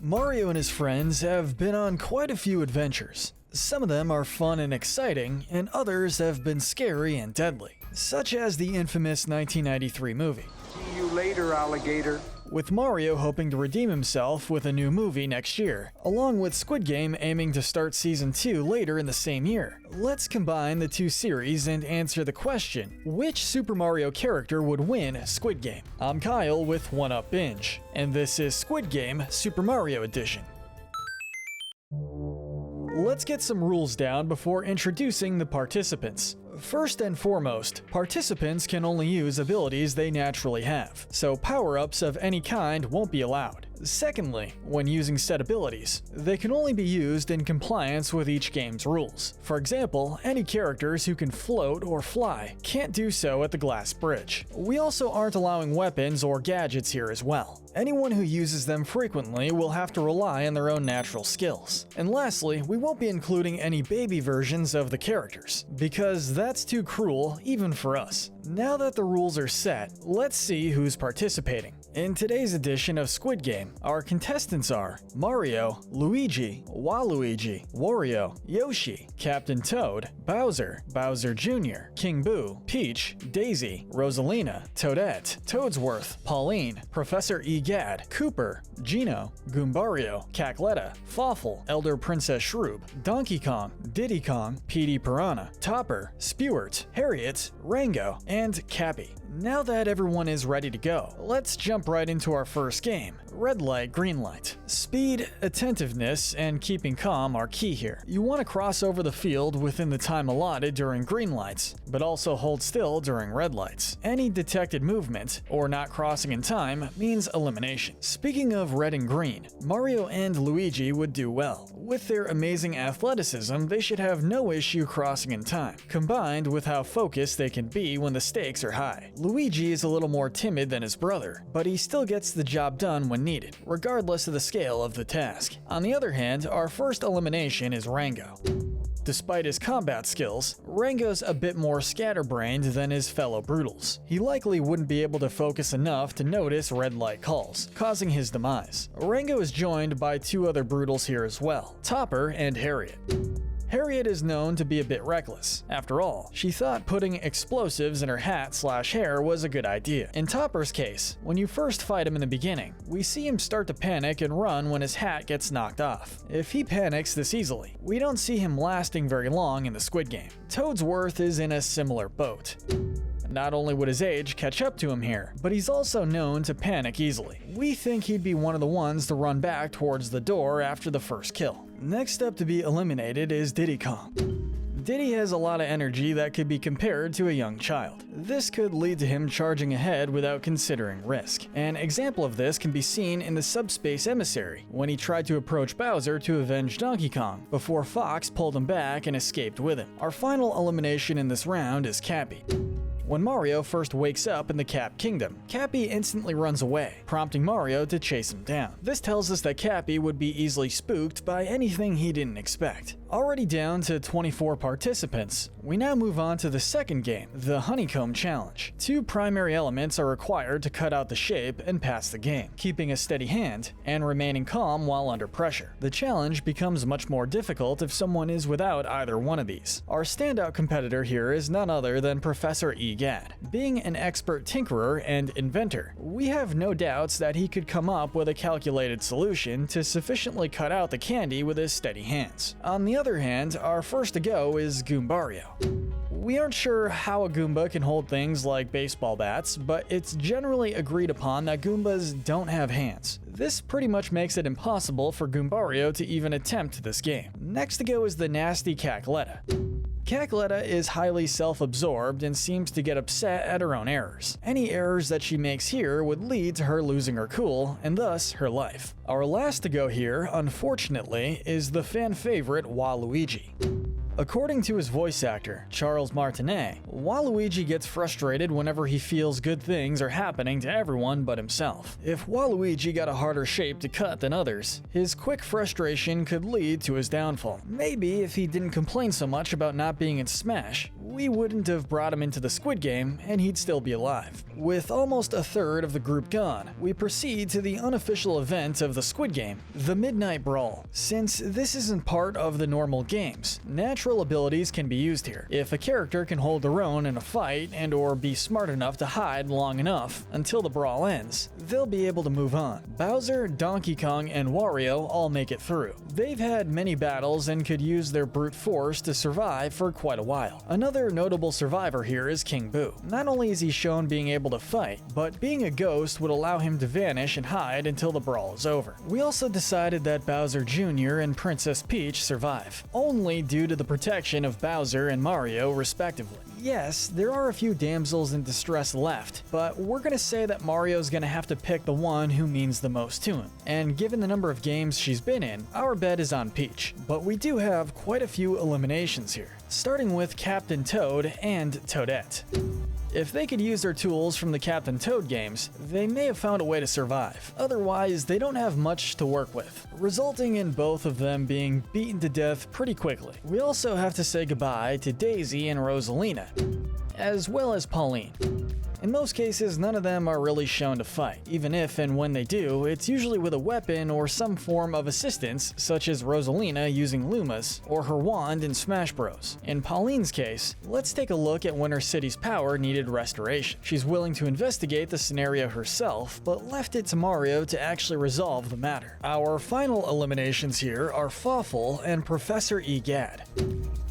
Mario and his friends have been on quite a few adventures. Some of them are fun and exciting, and others have been scary and deadly, such as the infamous 1993 movie. See you later, alligator. With Mario hoping to redeem himself with a new movie next year, along with Squid Game aiming to start Season 2 later in the same year. Let's combine the two series and answer the question, which Super Mario character would win Squid Game? I'm Kyle with 1UP Binge, and this is Squid Game Super Mario Edition. Let's get some rules down before introducing the participants. First and foremost, participants can only use abilities they naturally have, so power-ups of any kind won't be allowed. Secondly, when using said abilities, they can only be used in compliance with each game's rules. For example, any characters who can float or fly can't do so at the glass bridge. We also aren't allowing weapons or gadgets here as well. Anyone who uses them frequently will have to rely on their own natural skills. And lastly, we won't be including any baby versions of the characters, because that's too cruel even for us. Now that the rules are set, let's see who's participating. In today's edition of Squid Game, our contestants are Mario, Luigi, Waluigi, Wario, Yoshi, Captain Toad, Bowser, Bowser Jr., King Boo, Peach, Daisy, Rosalina, Toadette, Toadsworth, Pauline, Professor Egad, Cooper, Gino, Goombario, Cackletta, Fawful, Elder Princess Shroob, Donkey Kong, Diddy Kong, Petey Piranha, Topper, Spewart, Harriet, Rango, and Cappy. Now that everyone is ready to go, let's jump right into our first game, red light, green light. Speed, attentiveness, and keeping calm are key here. You want to cross over the field within the time allotted during green lights, but also hold still during red lights. Any detected movement, or not crossing in time, means elimination. Speaking of red and green, Mario and Luigi would do well. With their amazing athleticism, they should have no issue crossing in time, combined with how focused they can be when the stakes are high. Luigi is a little more timid than his brother, but he still gets the job done when needed, regardless of the scale of the task. On the other hand, our first elimination is Rango. Despite his combat skills, Rango's a bit more scatterbrained than his fellow Brutals. He likely wouldn't be able to focus enough to notice red light calls, causing his demise. Rango is joined by two other Brutals here as well, Topper and Harriet. Harriet is known to be a bit reckless. After all, she thought putting explosives in her hat/hair was a good idea. In Topper's case, when you first fight him in the beginning, we see him start to panic and run when his hat gets knocked off. If he panics this easily, we don't see him lasting very long in the Squid Game. Toadsworth is in a similar boat. Not only would his age catch up to him here, but he's also known to panic easily. We think he'd be one of the ones to run back towards the door after the first kill. Next up to be eliminated is Diddy Kong. Diddy has a lot of energy that could be compared to a young child. This could lead to him charging ahead without considering risk. An example of this can be seen in the Subspace Emissary, when he tried to approach Bowser to avenge Donkey Kong, before Fox pulled him back and escaped with him. Our final elimination in this round is Cappy. When Mario first wakes up in the Cap Kingdom, Cappy instantly runs away, prompting Mario to chase him down. This tells us that Cappy would be easily spooked by anything he didn't expect. Already down to 24 participants, we now move on to the second game, the Honeycomb Challenge. Two primary elements are required to cut out the shape and pass the game, keeping a steady hand and remaining calm while under pressure. The challenge becomes much more difficult if someone is without either one of these. Our standout competitor here is none other than Professor Egad. Being an expert tinkerer and inventor, we have no doubts that he could come up with a calculated solution to sufficiently cut out the candy with his steady hands. On the other hand, our first to go is Goombario. We aren't sure how a Goomba can hold things like baseball bats, but it's generally agreed upon that Goombas don't have hands. This pretty much makes it impossible for Goombario to even attempt this game. Next to go is the nasty Cackletta. Cackletta is highly self-absorbed and seems to get upset at her own errors. Any errors that she makes here would lead to her losing her cool, and thus her life. Our last to go here, unfortunately, is the fan favorite Waluigi. According to his voice actor, Charles Martinet, Waluigi gets frustrated whenever he feels good things are happening to everyone but himself. If Waluigi got a harder shape to cut than others, his quick frustration could lead to his downfall. Maybe if he didn't complain so much about not being in Smash, We wouldn't have brought him into the Squid Game, and he'd still be alive. With almost a third of the group gone, we proceed to the unofficial event of the Squid Game, the Midnight Brawl. Since this isn't part of the normal games, natural abilities can be used here. If a character can hold their own in a fight and or be smart enough to hide long enough until the brawl ends, they'll be able to move on. Bowser, Donkey Kong, and Wario all make it through. They've had many battles and could use their brute force to survive for quite a while. Another notable survivor here is King Boo. Not only is he shown being able to fight, but being a ghost would allow him to vanish and hide until the brawl is over. We also decided that Bowser Jr. and Princess Peach survive, only due to the protection of Bowser and Mario respectively. Yes, there are a few damsels in distress left, but we're gonna say that Mario's gonna have to pick the one who means the most to him. And given the number of games she's been in, our bet is on Peach. But we do have quite a few eliminations here, starting with Captain Toad and Toadette. If they could use their tools from the Captain Toad games, they may have found a way to survive. Otherwise, they don't have much to work with, resulting in both of them being beaten to death pretty quickly. We also have to say goodbye to Daisy and Rosalina, as well as Pauline. In most cases, none of them are really shown to fight. Even if and when they do, it's usually with a weapon or some form of assistance, such as Rosalina using Lumas or her wand in Smash Bros. In Pauline's case, let's take a look at when her city's power needed restoration. She's willing to investigate the scenario herself, but left it to Mario to actually resolve the matter. Our final eliminations here are Fawful and Professor Egad.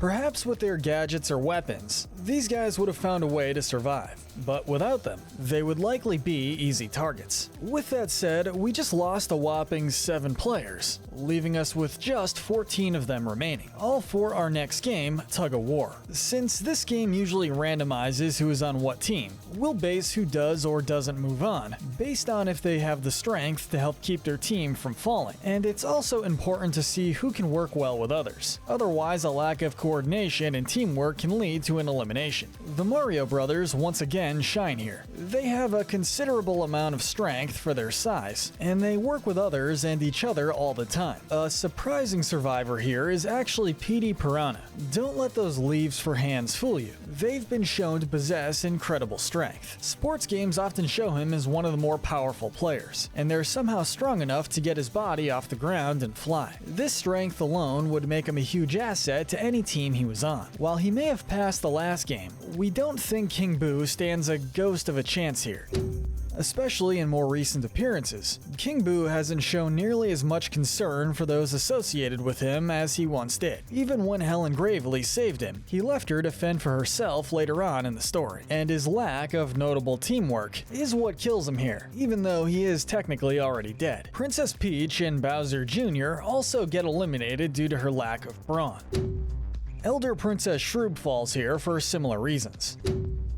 Perhaps with their gadgets or weapons, these guys would have found a way to survive, but without them, they would likely be easy targets. With that said, we just lost a whopping 7 players, leaving us with just 14 of them remaining, all for our next game, Tug-Of-War. Since this game usually randomizes who is on what team, we'll base who does or doesn't move on, based on if they have the strength to help keep their team from falling. And it's also important to see who can work well with others. Otherwise, a lack of coordination and teamwork can lead to an elimination. The Mario brothers once again shine here. They have a considerable amount of strength for their size, and they work with others and each other all the time. A surprising survivor here is actually Petey Piranha. Don't let those leaves for hands fool you. They've been shown to possess incredible strength. Sports games often show him as one of the more powerful players, and they're somehow strong enough to get his body off the ground and fly. This strength alone would make him a huge asset to any team he was on. While he may have passed the last game, we don't think King Boo stands a ghost of a chance here. Especially in more recent appearances, King Boo hasn't shown nearly as much concern for those associated with him as he once did. Even when Helen Gravely saved him, he left her to fend for herself later on in the story, and his lack of notable teamwork is what kills him here, even though he is technically already dead. Princess Peach and Bowser Jr. also get eliminated due to her lack of brawn. Elder Princess Shroob falls here for similar reasons.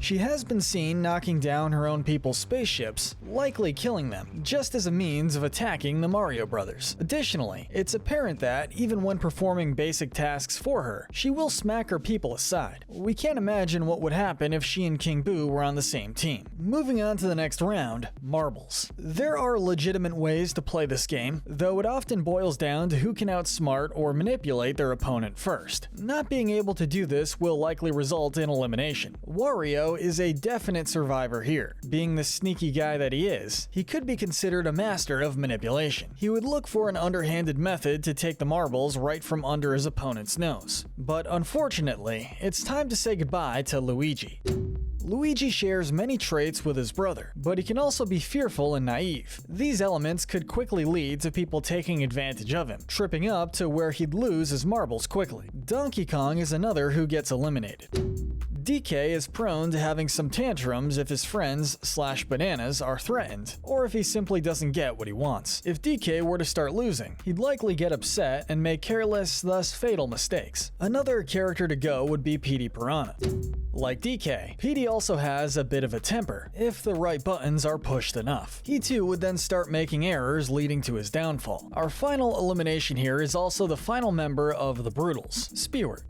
She has been seen knocking down her own people's spaceships, likely killing them, just as a means of attacking the Mario brothers. Additionally, it's apparent that, even when performing basic tasks for her, she will smack her people aside. We can't imagine what would happen if she and King Boo were on the same team. Moving on to the next round, Marbles. There are legitimate ways to play this game, though it often boils down to who can outsmart or manipulate their opponent first. Not being able to do this will likely result in elimination. Wario is a definite survivor here. Being the sneaky guy that he is, he could be considered a master of manipulation. He would look for an underhanded method to take the marbles right from under his opponent's nose. But unfortunately, it's time to say goodbye to Luigi. Luigi shares many traits with his brother, but he can also be fearful and naive. These elements could quickly lead to people taking advantage of him, tripping up to where he'd lose his marbles quickly. Donkey Kong is another who gets eliminated. DK is prone to having some tantrums if his friends/bananas are threatened, or if he simply doesn't get what he wants. If DK were to start losing, he'd likely get upset and make careless, thus fatal mistakes. Another character to go would be Petey Piranha. Like DK, Petey also has a bit of a temper, if the right buttons are pushed enough. He too would then start making errors leading to his downfall. Our final elimination here is also the final member of the Brutals, Spewart.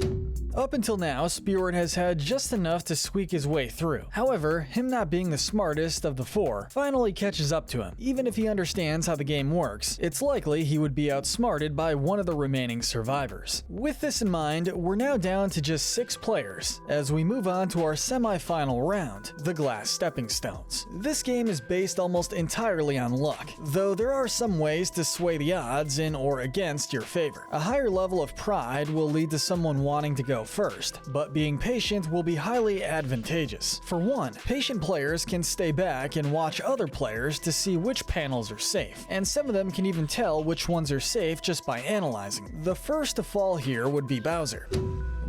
Up until now, Spewart has had just just enough to squeak his way through. However, him not being the smartest of the four finally catches up to him. Even if he understands how the game works, it's likely he would be outsmarted by one of the remaining survivors. With this in mind, we're now down to just 6 players as we move on to our semi-final round, the glass stepping stones. This game is based almost entirely on luck, though there are some ways to sway the odds in or against your favor. A higher level of pride will lead to someone wanting to go first, but being patient will be highly advantageous. For one, patient players can stay back and watch other players to see which panels are safe, and some of them can even tell which ones are safe just by analyzing. The first to fall here would be Bowser.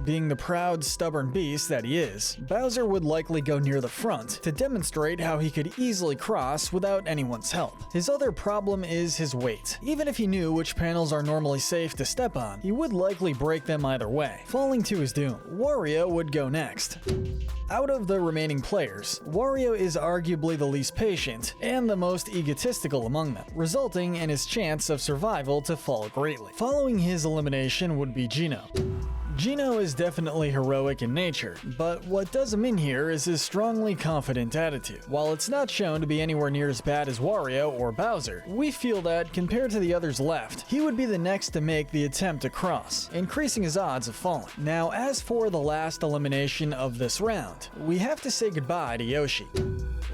Being the proud, stubborn beast that he is, Bowser would likely go near the front to demonstrate how he could easily cross without anyone's help. His other problem is his weight. Even if he knew which panels are normally safe to step on, he would likely break them either way, falling to his doom. Wario would go next. Out of the remaining players, Wario is arguably the least patient and the most egotistical among them, resulting in his chance of survival to fall greatly. Following his elimination would be Gino. Gino is definitely heroic in nature, but what does him in here is his strongly confident attitude. While it's not shown to be anywhere near as bad as Wario or Bowser, we feel that, compared to the others left, he would be the next to make the attempt to cross, increasing his odds of falling. Now, as for the last elimination of this round, we have to say goodbye to Yoshi.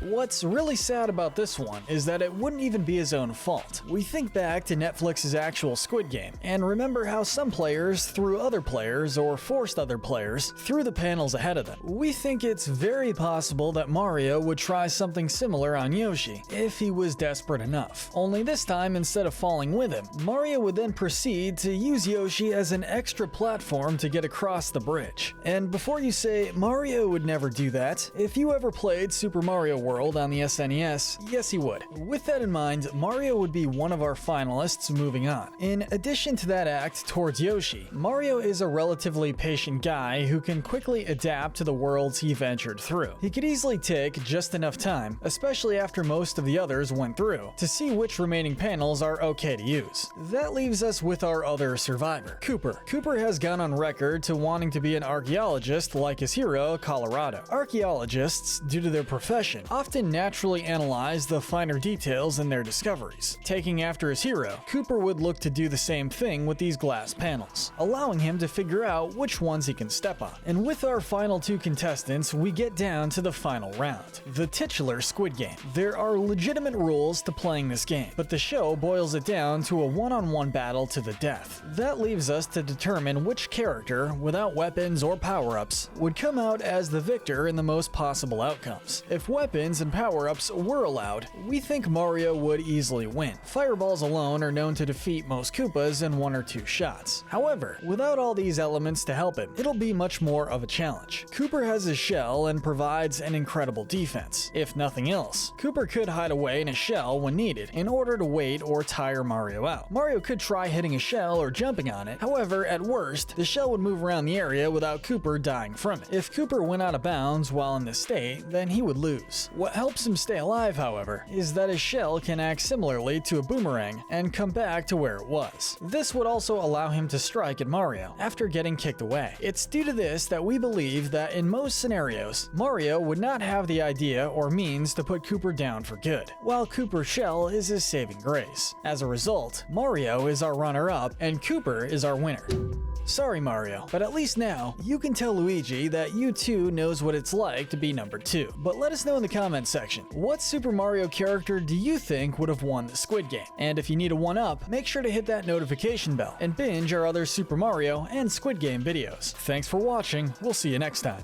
What's really sad about this one is that it wouldn't even be his own fault. We think back to Netflix's actual Squid Game, and remember how some players threw other players or forced other players through the panels ahead of them. We think it's very possible that Mario would try something similar on Yoshi, if he was desperate enough. Only this time, instead of falling with him, Mario would then proceed to use Yoshi as an extra platform to get across the bridge. And before you say, Mario would never do that, if you ever played Super Mario World on the SNES, yes he would. With that in mind, Mario would be one of our finalists moving on. In addition to that act towards Yoshi, Mario is a relatively patient guy who can quickly adapt to the worlds he ventured through. He could easily take just enough time, especially after most of the others went through, to see which remaining panels are okay to use. That leaves us with our other survivor, Cooper. Cooper has gone on record to wanting to be an archaeologist like his hero, Colorado. Archaeologists, due to their profession, often naturally analyze the finer details in their discoveries. Taking after his hero, Cooper would look to do the same thing with these glass panels, allowing him to figure out which ones he can step on. And with our final 2 contestants, we get down to the final round, the titular Squid Game. There are legitimate rules to playing this game, but the show boils it down to a one-on-one battle to the death. That leaves us to determine which character, without weapons or power-ups, would come out as the victor in the most possible outcomes. If weapons and power-ups were allowed, we think Mario would easily win. Fireballs alone are known to defeat most Koopas in 1 or 2 shots. However, without all these elements to help him, it'll be much more of a challenge. Cooper has his shell and provides an incredible defense. If nothing else, Cooper could hide away in a shell when needed in order to wait or tire Mario out. Mario could try hitting a shell or jumping on it, however, at worst, the shell would move around the area without Cooper dying from it. If Cooper went out of bounds while in this state, then he would lose. What helps him stay alive, however, is that his shell can act similarly to a boomerang and come back to where it was. This would also allow him to strike at Mario after getting kicked away. It's due to this that we believe that in most scenarios, Mario would not have the idea or means to put Cooper down for good, while Cooper's shell is his saving grace. As a result, Mario is our runner-up and Cooper is our winner. Sorry Mario, but at least now, you can tell Luigi that you too knows what it's like to be number 2. But let us know in the comments section, what Super Mario character do you think would have won the Squid Game? And if you need a 1-up, make sure to hit that notification bell and binge our other Super Mario and Squid Game videos. Thanks for watching, we'll see you next time.